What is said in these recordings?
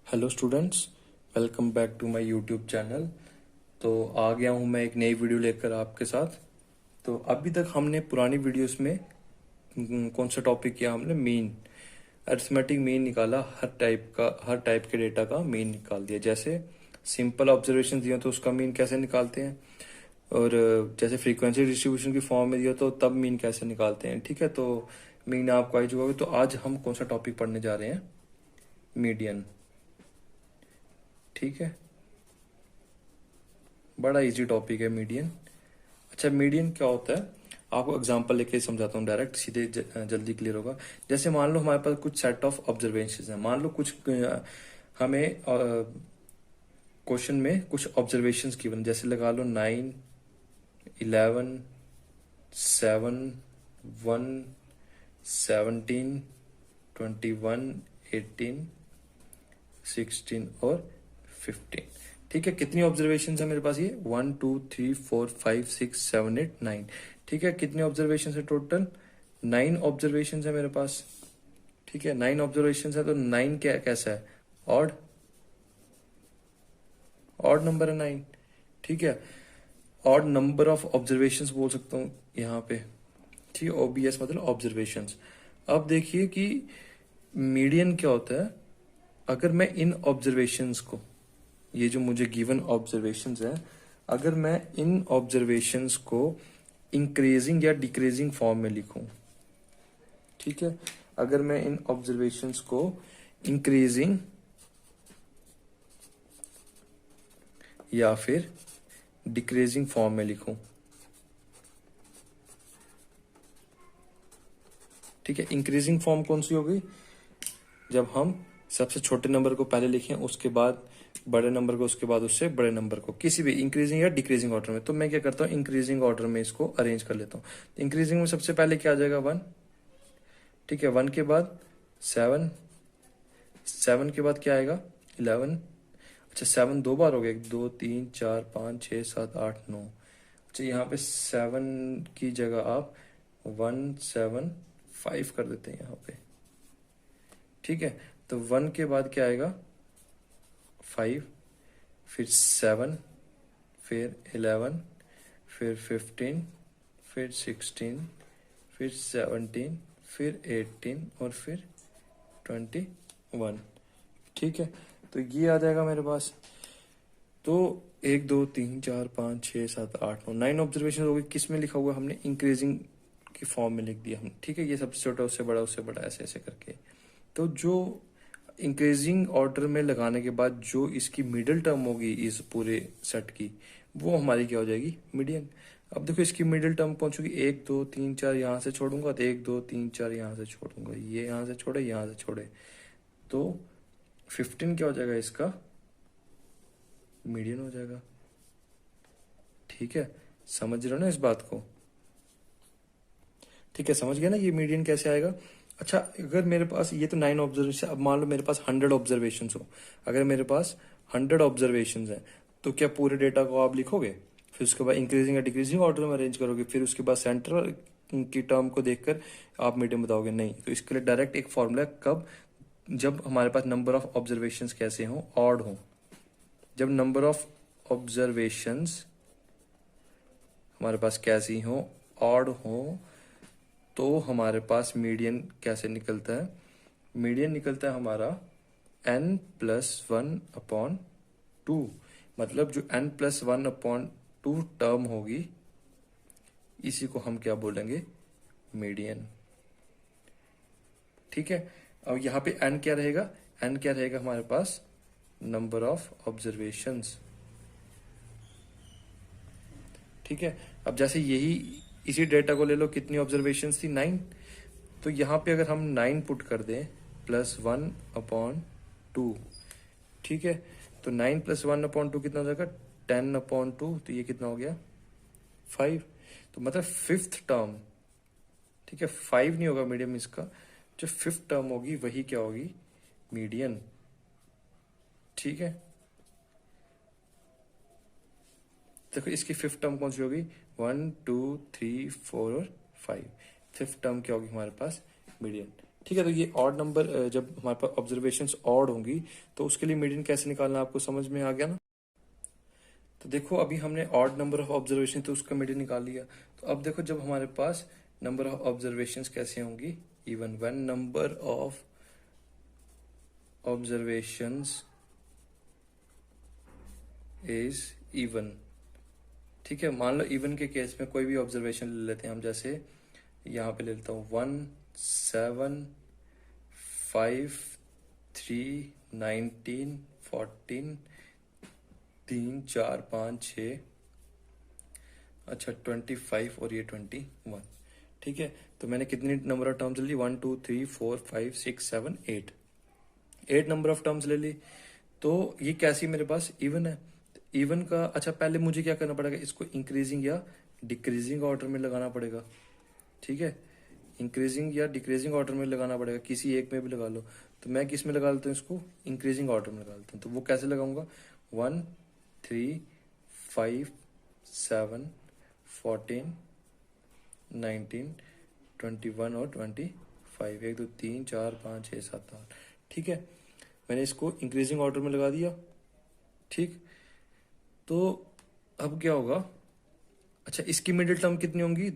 Hello students, welcome back to my YouTube channel. तो आ गया हूँ मैं एक नई वीडियो लेकर आपके साथ। तो अभी तक हमने पुरानी वीडियोस में कौन सा टॉपिक किया, हमने मीन अरिथमेटिक मीन निकाला। हर टाइप के डेटा का मीन निकाल दिया। जैसे सिंपल ऑब्जर्वेशन दिया तो उसका मीन कैसे निकालते हैं, और जैसे फ्रीक्वेंसी डिस्ट्रीब्यूशन की फॉर्म में दिया तो तब मीन कैसे निकालते हैं। ठीक है, तो मीन आपको आई चुका होगा। तो आज हम कौन सा टॉपिक पढ़ने जा रहे हैं? मीडियन। ठीक है, बड़ा इजी टॉपिक है मीडियन। अच्छा, मीडियन क्या होता है आपको एग्जांपल लेके समझाता हूँ, डायरेक्ट सीधे जल्दी क्लियर होगा। जैसे मान लो हमारे पास कुछ सेट ऑफ ऑब्जर्वेशंस हैं। मान लो कुछ हमें क्वेश्चन में कुछ ऑब्जर्वेशंस गिवन, जैसे लगा लो 9, 11, 7, 1, 17, 21, 18, 16 और 15। ठीक है, कितनी ऑब्जर्वेशन है मेरे पास? ये 1 2 3 4 5 6 7 8 9। ठीक है, कितने ऑब्जर्वेशन है टोटल? 9 ऑब्जर्वेशन है मेरे पास। ठीक है, 9 ऑब्जर्वेशन है। तो 9 क्या कैसा है? ऑड ऑड नंबर है 9। ठीक है, ऑड नंबर ऑफ ऑब्जर्वेशंस बोल सकता हूँ यहाँ पे। ठीक है, ओबीएस मतलब ऑब्जर्वेशंस। अब देखिए कि मीडियन क्या होता है। अगर मैं इन ऑब्जर्वेशंस को, ये जो मुझे गिवन ऑब्जर्वेशंस है, अगर मैं इन ऑब्जर्वेशंस को इंक्रीजिंग या डिक्रीजिंग फॉर्म में लिखूं। ठीक है, अगर मैं इन ऑब्जर्वेशंस को इंक्रीजिंग या फिर डिक्रीजिंग फॉर्म में लिखूं। ठीक है, इंक्रीजिंग फॉर्म कौन सी होगी? जब हम सबसे छोटे नंबर को पहले लिखें, उसके बाद बड़े नंबर को, उसके बाद उससे बड़े नंबर को, किसी भी इंक्रीजिंग या डिक्रीजिंग ऑर्डर में। तो मैं क्या करता हूँ, इंक्रीजिंग ऑर्डर में इसको अरेंज कर लेता हूँ। इंक्रीजिंग में सबसे पहले क्या आ जाएगा? 1। ठीक है, 1 के बाद 7, 7 के बाद क्या आएगा? 11। अच्छा, 7 दो बार हो गया, 2 3 4 5 6 7 8 9। अच्छा, यहाँ पे 7 की जगह आप 1 7 5 कर देते हैं यहाँ पे। ठीक है, तो 1 के बाद क्या आएगा? 5, फिर 7, फिर 11, फिर 15, फिर 16, फिर 17, फिर 18 और फिर 21। ठीक है, तो ये आ जाएगा मेरे पास। तो 1 2 3 4 5 6 7 8 9 9 ऑब्जर्वेशन हो गई। किस में लिखा हुआ? हमने इंक्रीजिंग की फॉर्म में लिख दिया हम। ठीक है, ये सबसे छोटा उससे बड़ा, उससे बड़ा, ऐसे ऐसे करके। तो जो इंक्रीजिंग ऑर्डर में लगाने के बाद जो इसकी मिडिल टर्म होगी इस पूरे सेट की, वो हमारी क्या हो जाएगी? मीडियन। अब देखो, इसकी मिडिल टर्म कौन सी होगी? 1 2 3 4 यहाँ से छोड़ूंगा तो 1 2 3 4 यहाँ से छोड़ूंगा, ये यहाँ से छोड़े, यहाँ से छोड़े, तो 15 क्या हो जाएगा? इसका मीडियन हो जाएगा। ठीक है, समझ रहे हो ना इस बात को? ठीक है, समझ गया ना ये मीडियन कैसे आएगा? अच्छा, अगर मेरे पास ये तो 9 ऑब्जर्वेशन, अब मान लो मेरे पास 100 ऑब्जर्वेशन हो। अगर मेरे पास 100 ऑब्जर्वेशन है, तो क्या पूरे डेटा को आप लिखोगे? फिर उसके बाद इंक्रीजिंग या डिक्रीजिंग ऑर्डर में अरेंज करोगे? फिर उसके बाद सेंटर की टर्म को देखकर आप मीडियन बताओगे? नहीं। तो इसके लिए डायरेक्ट एक फॉर्मूला, कब? जब हमारे पास नंबर ऑफ ऑब्जर्वेशन कैसे हो? ऑड हो। जब नंबर ऑफ ऑब्जर्वेशंस हमारे पास कैसी हो? ऑड हो, तो हमारे पास मीडियन कैसे निकलता है? मीडियन निकलता है हमारा n+1/2। मतलब जो n+1/2 टर्म होगी, इसी को हम क्या बोलेंगे? मीडियन। ठीक है, अब यहाँ पे n क्या रहेगा? n क्या रहेगा हमारे पास? Number of observations. ठीक है, अब जैसे यही इसी डेटा को ले लो, कितनी ऑब्जर्वेशन थी? 9। तो यहाँ पे अगर हम 9 पुट कर दें +1/2, ठीक है, तो 9 +1/2 कितना हो जाएगा? 10/2। तो ये कितना हो गया? 5। तो मतलब फिफ्थ टर्म। ठीक है, 5 नहीं होगा मीडियम इसका। जो फिफ्थ टर्म होगी वही क्या होगी? मीडियन। ठीक है, देखो इसकी फिफ्थ टर्म कौन सी होगी? 1 2 3 4 और 5। फिफ्थ टर्म क्या होगी हमारे पास? मीडियन। ठीक है, तो ये ऑड नंबर जब हमारे पास ऑब्जर्वेशंस ऑड होंगी तो उसके लिए मीडियन कैसे निकालना आपको समझ में आ गया ना। तो देखो अभी हमने ऑड नंबर ऑफ ऑब्जर्वेशन तो उसका मीडियन निकाल लिया। तो अब देखो जब हमारे पास नंबर ऑफ ऑब्जर्वेशंस कैसे होंगी, even when number of observations is even. ठीक है, मान लो इवन के केस में कोई भी ऑब्जर्वेशन ले लेते हैं हम, जैसे यहाँ पे ले लेता हूँ 1, 7, 5, 3, 19, 14, 3, 4, 5, 6, अच्छा 25 और ये 21। ठीक है, तो मैंने कितनी नंबर ऑफ टर्म्स ले ली, 1, 2, 3, 4, 5, 6, 7, 8, 8 नंबर ऑफ टर्म्स ले ली। तो ये कैसी मेरे पास इवन है। इवन का अच्छा पहले मुझे क्या करना पड़ेगा, इसको इंक्रीजिंग या डिक्रीजिंग ऑर्डर में लगाना पड़ेगा। ठीक है, इंक्रीजिंग या डिक्रीजिंग ऑर्डर में लगाना पड़ेगा, किसी एक में भी लगा लो। तो मैं किस में लगा लेता हूँ, इसको इंक्रीजिंग ऑर्डर में लगा लेता हूँ। तो वो कैसे लगाऊंगा, 1, 3, 5, 7, 14, 19, 21 और 25, 1, 2, 3, 4, 5, 6, 7, 8। ठीक है, मैंने इसको इंक्रीजिंग ऑर्डर में लगा दिया। ठीक, तो अब क्या होगा, अच्छा इसकी मिडिल टर्म कितनी होंगी,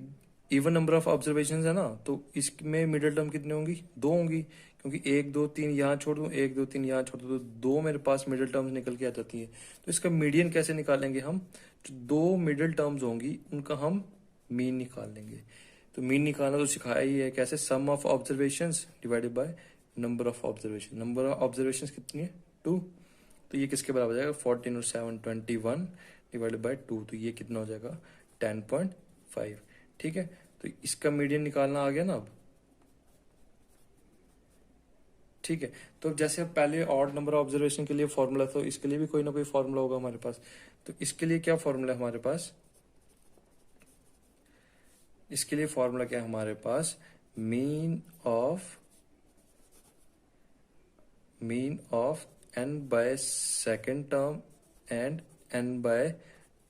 इवन नंबर ऑफ ऑब्जर्वेशन है ना, तो इसमें मिडिल टर्म कितनी होंगी, 2 होंगी, क्योंकि 1, 2, 3 यहाँ छोड़ दूं, 1, 2, 3 यहाँ छोड़ दूं, तो 2 मेरे पास मिडिल टर्म्स निकल के आ जाती है। तो इसका मीडियन कैसे निकालेंगे हम, जो 2 मिडिल टर्म्स होंगी उनका हम मीन निकाल लेंगे। तो मीन निकालना तो सिखाया ही है कैसे, sum of observation divided by number of observation. Number of observation कितनी है, 2, तो ये किसके बराबर हो जाएगा, 14 और 7 21 डिवाइडेड बाय 2, तो ये कितना हो जाएगा 10.5। ठीक है, तो इसका मीडियन निकालना आ गया ना अब। ठीक है, तो जैसे अब पहले ऑड नंबर ऑब्जर्वेशन के लिए फॉर्मूला, तो इसके लिए भी कोई ना कोई फॉर्मूला होगा हमारे पास। तो इसके लिए क्या फॉर्मूला है हमारे पास, इसके लिए फॉर्मूला क्या है हमारे पास, mean of n by second term and n by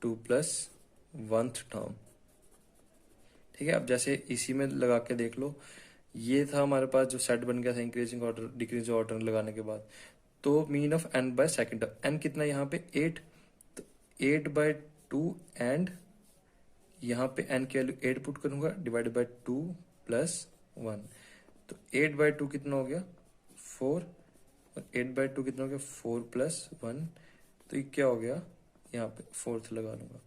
2 plus 1th term. ठीक है, अब जैसे इसी में लगा के देख लो, ये था हमारे पास जो सेट बन गया था इंक्रीजिंग ऑर्डर डिक्रीजिंग ऑर्डर लगाने के बाद। तो mean of n by second term, n कितना यहाँ पे 8, तो 8/2 एंड यहाँ पे n की वैल्यू 8 पुट करूंगा डिवाइडेड बाय 2 प्लस 1। तो 8/2 कितना हो गया 4, और 8/2 कितना हो गया 4 प्लस 1। तो ये क्या हो गया, यहाँ पे 4th लगा लूंगा,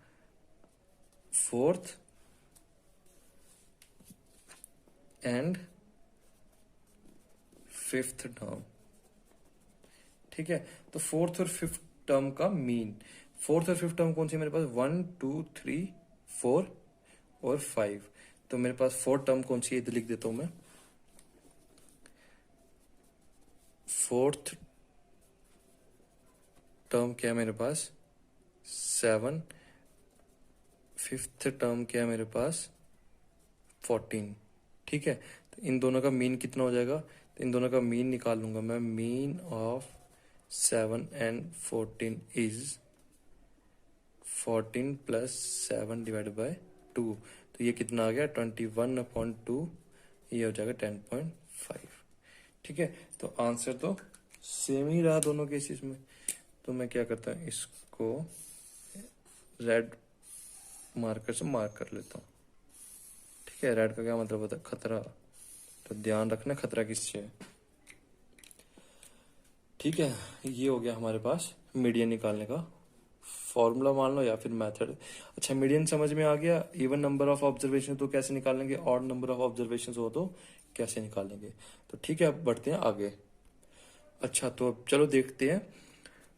4th एंड 5th टर्म। ठीक है, तो 4th और 5th टर्म का मीन, 4th और 5th टर्म कौन सी मेरे पास, 1, 2, 3, 4 और 5। तो मेरे पास 4th टर्म कौन सी है, इधर लिख देता हूं मैं। 4th टर्म क्या है मेरे पास 7, 5th टर्म क्या है मेरे पास 14। ठीक है, तो इन दोनों का मीन कितना हो जाएगा, तो इन दोनों का मीन निकाल लूंगा मैं। Mean of 7 and 14 is 14 plus 7 divided by 2। तो ये कितना आ गया 21/2, ये हो जाएगा 10.5। ठीक है, तो आंसर तो सेम ही रहा दोनों केसेस में। तो मैं क्या करता हूँ, इसको रेड मार्कर से मार्क कर लेता हूँ। ठीक है, रेड का क्या मतलब होता है, खतरा, तो ध्यान रखना खतरा किससे है। ठीक है, ये हो गया हमारे पास मीडियन निकालने का फॉर्मूला मान लो या फिर मेथड। अच्छा मीडियन समझ में आ गया, इवन नंबर ऑफ ऑब्जर्वेशन तो कैसे निकालेंगे, ऑड नंबर ऑफ ऑब्जर्वेशन हो तो कैसे निकालेंगे। तो ठीक है, अब बढ़ते हैं आगे। अच्छा तो अब चलो देखते हैं,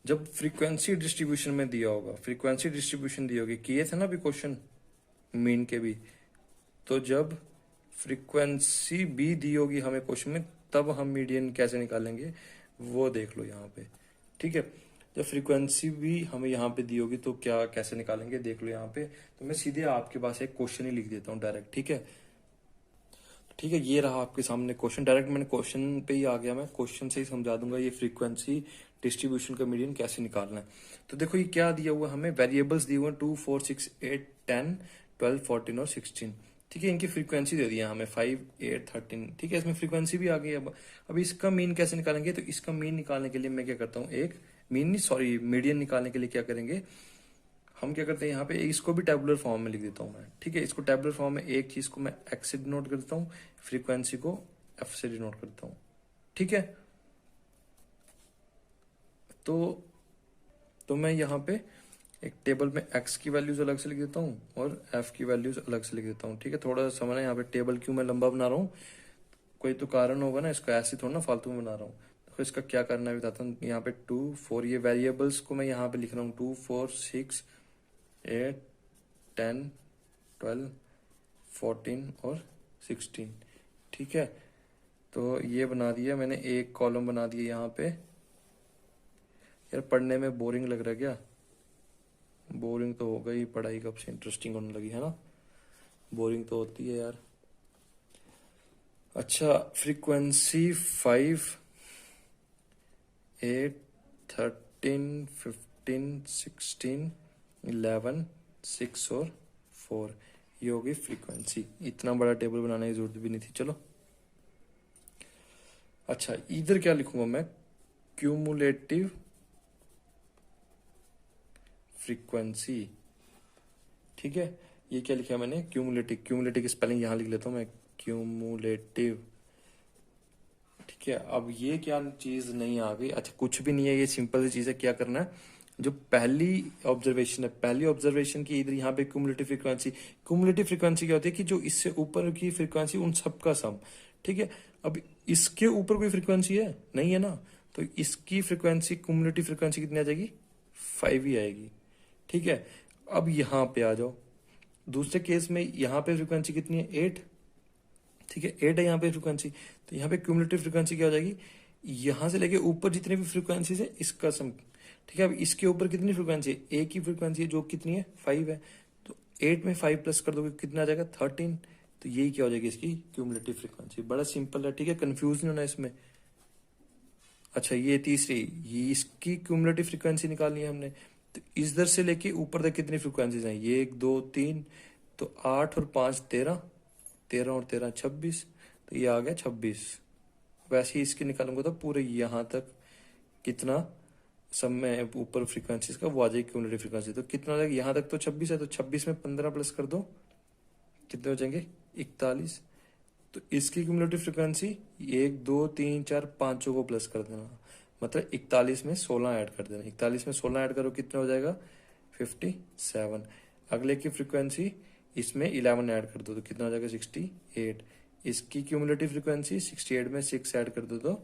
जब फ्रीक्वेंसी डिस्ट्रीब्यूशन में दिया होगा, फ्रीक्वेंसी डिस्ट्रीब्यूशन दी होगी, किए थे ना अभी क्वेश्चन मीन के भी, तो जब फ्रीक्वेंसी भी दी होगी हमें क्वेश्चन में, तब हम मीडियन कैसे निकालेंगे वो देख लो यहाँ पे। ठीक है, जब फ्रीक्वेंसी भी हमें यहाँ पे दी होगी तो क्या कैसे निकालेंगे देख लो यहाँ पे। तो मैं सीधे आपके पास एक क्वेश्चन ही लिख देता हूँ डायरेक्ट। ठीक है, ठीक है, ये रहा आपके सामने क्वेश्चन, डायरेक्ट मैंने क्वेश्चन पे ही आ गया, मैं क्वेश्चन से ही समझा दूंगा ये फ्रीक्वेंसी डिस्ट्रीब्यूशन का मीडियन कैसे निकालना है। तो देखो ये क्या दिया हुआ हमें, वेरिएबल्स दिए हुए हैं 2, 4, 6, 8, 10, 12, 14 और 16। ठीक है, इनकी फ्रीक्वेंसी दे दिया हमें 5, 8, 13। ठीक है, इसमें फ्रीक्वेंसी भी आ गई। अब इसका मीन कैसे निकालेंगे? तो इसका मीन निकालने के लिए मैं क्या करता हूँ, एक मीन नहीं सॉरी मीडियन निकालने के लिए क्या करेंगे हम, क्या करते हैं यहाँ पे इसको भी टेबुलर फॉर्म में लिख देता हूँ मैं। ठीक है, इसको टेबुलर फॉर्म में एक चीज को मैं एक्स से डिनोट कर देता हूँ, फ्रीक्वेंसी को एफ से डिनोट करता हूँ। ठीक है, तो मैं यहाँ पे एक टेबल में एक्स की वैल्यूज अलग से लिख देता हूँ और एफ की वैल्यूज अलग से लिख देता हूँ। ठीक है, थोड़ा सा समझना, यहाँ पे टेबल क्यों मैं लंबा बना रहा हूँ, कोई तो कारण होगा ना, इसको ऐसे थोड़ा ना फालतू में बना रहा हूँ। तो इसका क्या करना है बताता हूँ। यहाँ पे 2, 4 ये वेरिएबल्स को मैं यहाँ पे लिख रहा हूँ, 2, 4, 6, 8, 10, 12, 14 और 16। ठीक है, तो ये बना दिया मैंने, एक कॉलम बना दिया यहाँ पे। यार पढ़ने में बोरिंग लग रहा है क्या? बोरिंग तो हो गई, पढ़ाई कब से इंटरेस्टिंग होने लगी है ना, बोरिंग तो होती है यार। अच्छा, फ्रीक्वेंसी 5, 8, 13, 15, 16, 11, 6 और 4, ये होगी फ्रीक्वेंसी। इतना बड़ा टेबल बनाने की जरूरत भी नहीं थी। चलो अच्छा, इधर क्या लिखूंगा मैं, क्यूमुलेटिव फ्रीक्वेंसी। ठीक है, ये क्या लिखा मैंने, क्यूमुलेटिव। क्यूमुलेटिव की स्पेलिंग यहां लिख लेता हूं मैं, क्यूमुलेटिव। ठीक है, अब ये क्या चीज नहीं आ गई, अच्छा कुछ भी नहीं है, ये सिंपल सी चीज है। क्या करना है, जो पहली ऑब्जर्वेशन है, पहली ऑब्जर्वेशन की इधर यहाँ पे क्यूमुलेटिव फ्रीक्वेंसी। क्यूमुलेटिव फ्रीक्वेंसी क्या होती है कि जो इससे ऊपर की फ्रीक्वेंसी उन सबका सम। ठीक है, अब इसके ऊपर कोई फ्रीक्वेंसी है नहीं है ना, तो इसकी फ्रीक्वेंसी क्यूमुलेटिव फ्रीक्वेंसी कितनी आ जाएगी, 5 ही आएगी। ठीक है, अब यहां पे आ जाओ, दूसरे केस में यहाँ पे फ्रीक्वेंसी कितनी है, 8। ठीक है, 8 है यहाँ पे फ्रीक्वेंसी, तो यहाँ पे क्यूमुलेटिव फ्रीक्वेंसी क्या हो जाएगी, यहां से लेके ऊपर जितने भी फ्रीक्वेंसीज है इसका सम। ठीक है, अब इसके ऊपर कितनी फ्रीक्वेंसी है, एक ही फ्रीक्वेंसी है जो कितनी है, 5 है। तो 8 में 5 प्लस कर दोगे कितना आ जाएगा, 13। तो यही क्या हो जाएगी इसकी क्यूमुलेटिव फ्रीक्वेंसी। बड़ा सिंपल है। ठीक है, कंफ्यूज नहीं होना इसमें। अच्छा, ये तीसरी, ये इसकी क्यूमुलेटिव फ्रीक्वेंसी निकालनी है हमने। तो इधर से लेके ऊपर तक कितनी फ्रीक्वेंसीज हैं, ये 1, 2, 3, तो 8 और 5 13, 13 और 13 26, तो ये आ गया 26। वैसे ही इसकी निकालूंगा तो पूरे यहां तक कितना सब में ऊपर फ्रीक्वेंसीज का वो आ जाएगी क्यूमुलेटिव फ्रीक्वेंसी। तो कितना हो जाएगा, यहां तक तो 26 है, तो 26 में 15 प्लस कर दो, कितने हो जाएंगे, 41। तो इसकी क्यूमुलेटिव फ्रीक्वेंसी 1, 2, 3, 4, पांचों को प्लस कर देना, मतलब 41 में 16 ऐड कर देना। 41 में 16 ऐड करो कितना हो जाएगा, 57। अगले की फ्रीक्वेंसी इसमें 11 ऐड कर दो तो कितना हो जाएगा, 68। इसकी क्यूमुलेटिव फ्रीक्वेंसी 68 में 6 ऐड कर दो तो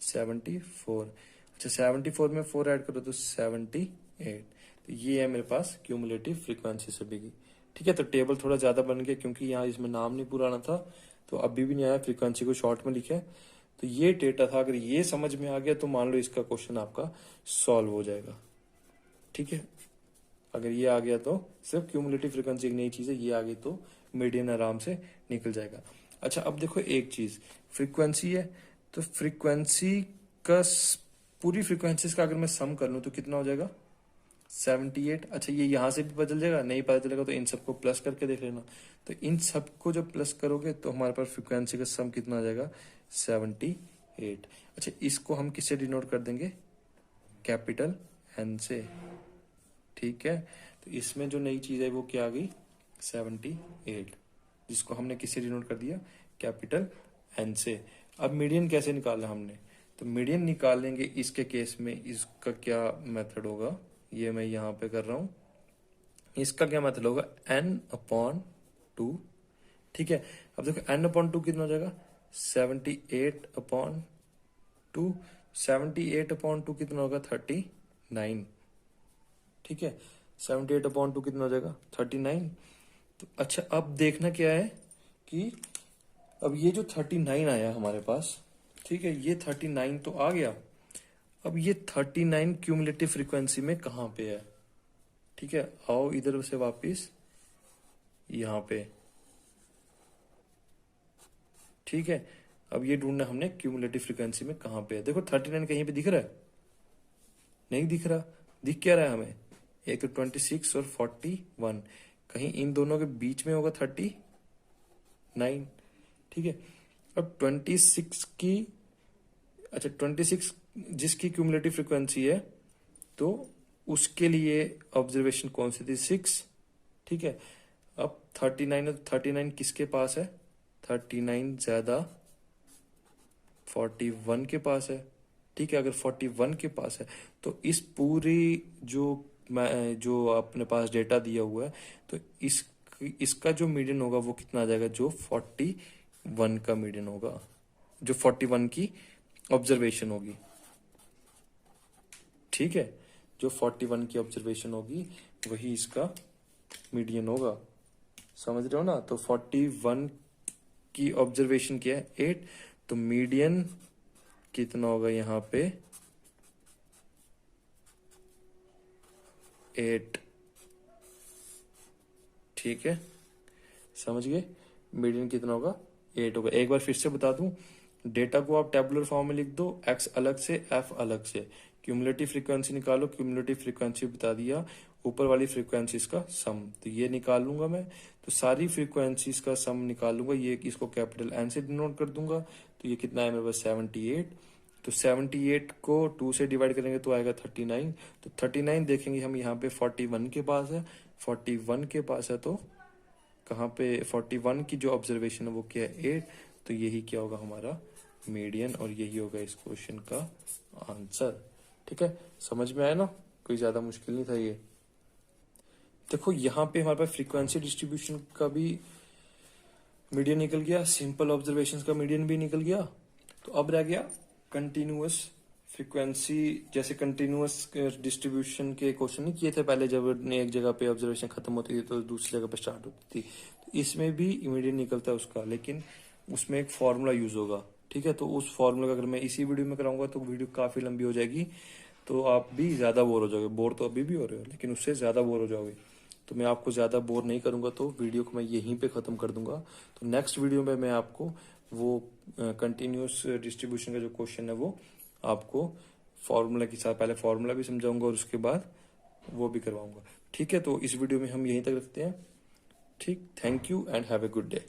74। अच्छा, 74 में 4 ऐड करो तो 78। तो ये है मेरे पास क्यूमुलेटिव फ्रीक्वेंसी सभी की। ठीक है, तो टेबल थोड़ा ज्यादा बन गया क्योंकि यहाँ इसमें नाम नहीं पुराना था, तो अभी भी नहीं आया, फ्रीक्वेंसी को शॉर्ट में लिखे। तो ये डेटा था, अगर ये समझ में आ गया तो मान लो इसका क्वेश्चन आपका सॉल्व हो जाएगा। ठीक है, अगर ये आ गया तो सिर्फ क्यूमुलेटिव फ्रीक्वेंसी एक नई चीज है, ये आ गई तो मीडियन आराम से निकल जाएगा। अच्छा, अब देखो एक चीज, फ्रीक्वेंसी है तो फ्रीक्वेंसी का पूरी फ्रीक्वेंसीज का अगर मैं सम कर लूं तो कितना हो जाएगा, 78। अच्छा, ये यहां से भी बदल जाएगा, नहीं पता चलेगा तो इन सबको प्लस करके देख लेना। तो इन सबको जब प्लस करोगे तो हमारे पास फ्रीक्वेंसी का सम कितना आ जाएगा, 78। अच्छा, इसको हम किससे डिनोट कर देंगे, कैपिटल एन से। ठीक है, तो इसमें जो नई चीज है वो क्या आ गई, 78, जिसको हमने किससे डिनोट कर दिया, कैपिटल एन से। अब मीडियन कैसे निकालना हमने, तो मीडियन निकालेंगे इसके केस में, इसका क्या मेथड होगा, ये मैं यहां पे कर रहा हूं। इसका क्या मेथड होगा, n/2। ठीक है, अब देखो n/2 कितना हो जाएगा, 78/2। 78/2 कितना होगा, 39। ठीक है, 78/2 कितना हो जाएगा, 39। तो अच्छा, अब देखना क्या है कि अब ये जो 39 आया हमारे पास, ठीक है, ये 39 तो आ गया। अब ये 39 क्यूमुलेटिव फ्रीक्वेंसी में कहां पे है। ठीक है, आओ इधर से वापिस यहां पे। ठीक है, अब ये ढूंढना हमने क्यूमुलेटिव फ्रीक्वेंसी में कहां पे है। देखो 39 कहीं पे दिख रहा है, नहीं दिख रहा। दिख क्या रहा है हमें, एक तो 26 और 41, कहीं इन दोनों के बीच में होगा 30, 9। ठीक है, अब 26 की, अच्छा 26 जिसकी क्यूमुलेटिव फ्रीक्वेंसी है तो उसके लिए ऑब्जर्वेशन कौन सी थी, 6। ठीक है, अब 39 है तो 39 किसके पास है, 39 ज्यादा 41 के पास है। ठीक है, अगर 41 के पास है तो इस पूरी जो अपने पास डेटा दिया हुआ है तो इसका जो मीडियन होगा वो कितना आ जाएगा, जो 41 का मीडियन होगा, जो 41 की ऑब्जर्वेशन होगी। ठीक है, जो 41 की ऑब्जर्वेशन होगी वही इसका मीडियन होगा। समझ रहे हो ना? तो 41 की ऑब्जर्वेशन क्या है, 8, तो मीडियन कितना होगा यहाँ पे, 8। ठीक है, समझ गए? मीडियन कितना होगा, 8 होगा। एक बार फिर से बता दूं, डेटा को आप टेबुलर फॉर्म में लिख दो, एक्स अलग से एफ अलग से, क्यूमुलेटिव फ्रीक्वेंसी निकालो, क्यूमुलेटिव फ्रीक्वेंसी बता दिया, ऊपर वाली फ्रीक्वेंसीज का सम, तो ये निकाल लूंगा मैं। तो सारी फ्रीक्वेंसीज का सम निकाल लूंगा, ये इसको कैपिटल एन से डिनोट कर दूंगा। तो ये कितना है मेरे पास, 78। तो 78 को 2 से डिवाइड करेंगे तो आएगा 39। तो 39 देखेंगे हम यहाँ पे 41 के पास है, 41 के पास है तो कहाँ पे, 41 की जो ऑब्जर्वेशन है वो क्या है, 8। तो यही क्या होगा हमारा मीडियन, और यही होगा इस क्वेश्चन का आंसर। ठीक है, समझ में आया ना? कोई ज्यादा मुश्किल नहीं था ये। देखो यहाँ पे हमारे पास फ्रीक्वेंसी डिस्ट्रीब्यूशन का भी मीडियन निकल गया, सिंपल ऑब्जर्वेशन का मीडियन भी निकल गया। तो अब रह गया कंटिन्यूअस फ्रीक्वेंसी। जैसे कंटिन्यूअस डिस्ट्रीब्यूशन के क्वेश्चन नहीं किए थे पहले, जब एक जगह पे ऑब्जर्वेशन खत्म होती थी तो दूसरी जगह पे स्टार्ट होती थी, तो इसमें भी मीडियन निकलता है उसका, लेकिन उसमें एक फॉर्मूला यूज होगा। ठीक है, तो उस फॉर्मूला का अगर मैं इसी वीडियो में कराऊंगा तो वीडियो काफी लंबी हो जाएगी, तो आप भी ज्यादा बोर हो जाओगे। बोर तो अभी भी हो रहे हो, लेकिन उससे ज्यादा बोर हो जाओगे। तो मैं आपको ज्यादा बोर नहीं करूंगा, तो वीडियो को मैं यहीं पे खत्म कर दूंगा। तो नेक्स्ट वीडियो में मैं आपको वो कंटिन्यूअस डिस्ट्रीब्यूशन का जो क्वेश्चन है वो आपको फॉर्मूला के साथ, पहले फॉर्मूला भी समझाऊंगा और उसके बाद वो भी करवाऊंगा। ठीक है, तो इस वीडियो में हम यहीं तक रखते हैं। ठीक, thank you and have a good day.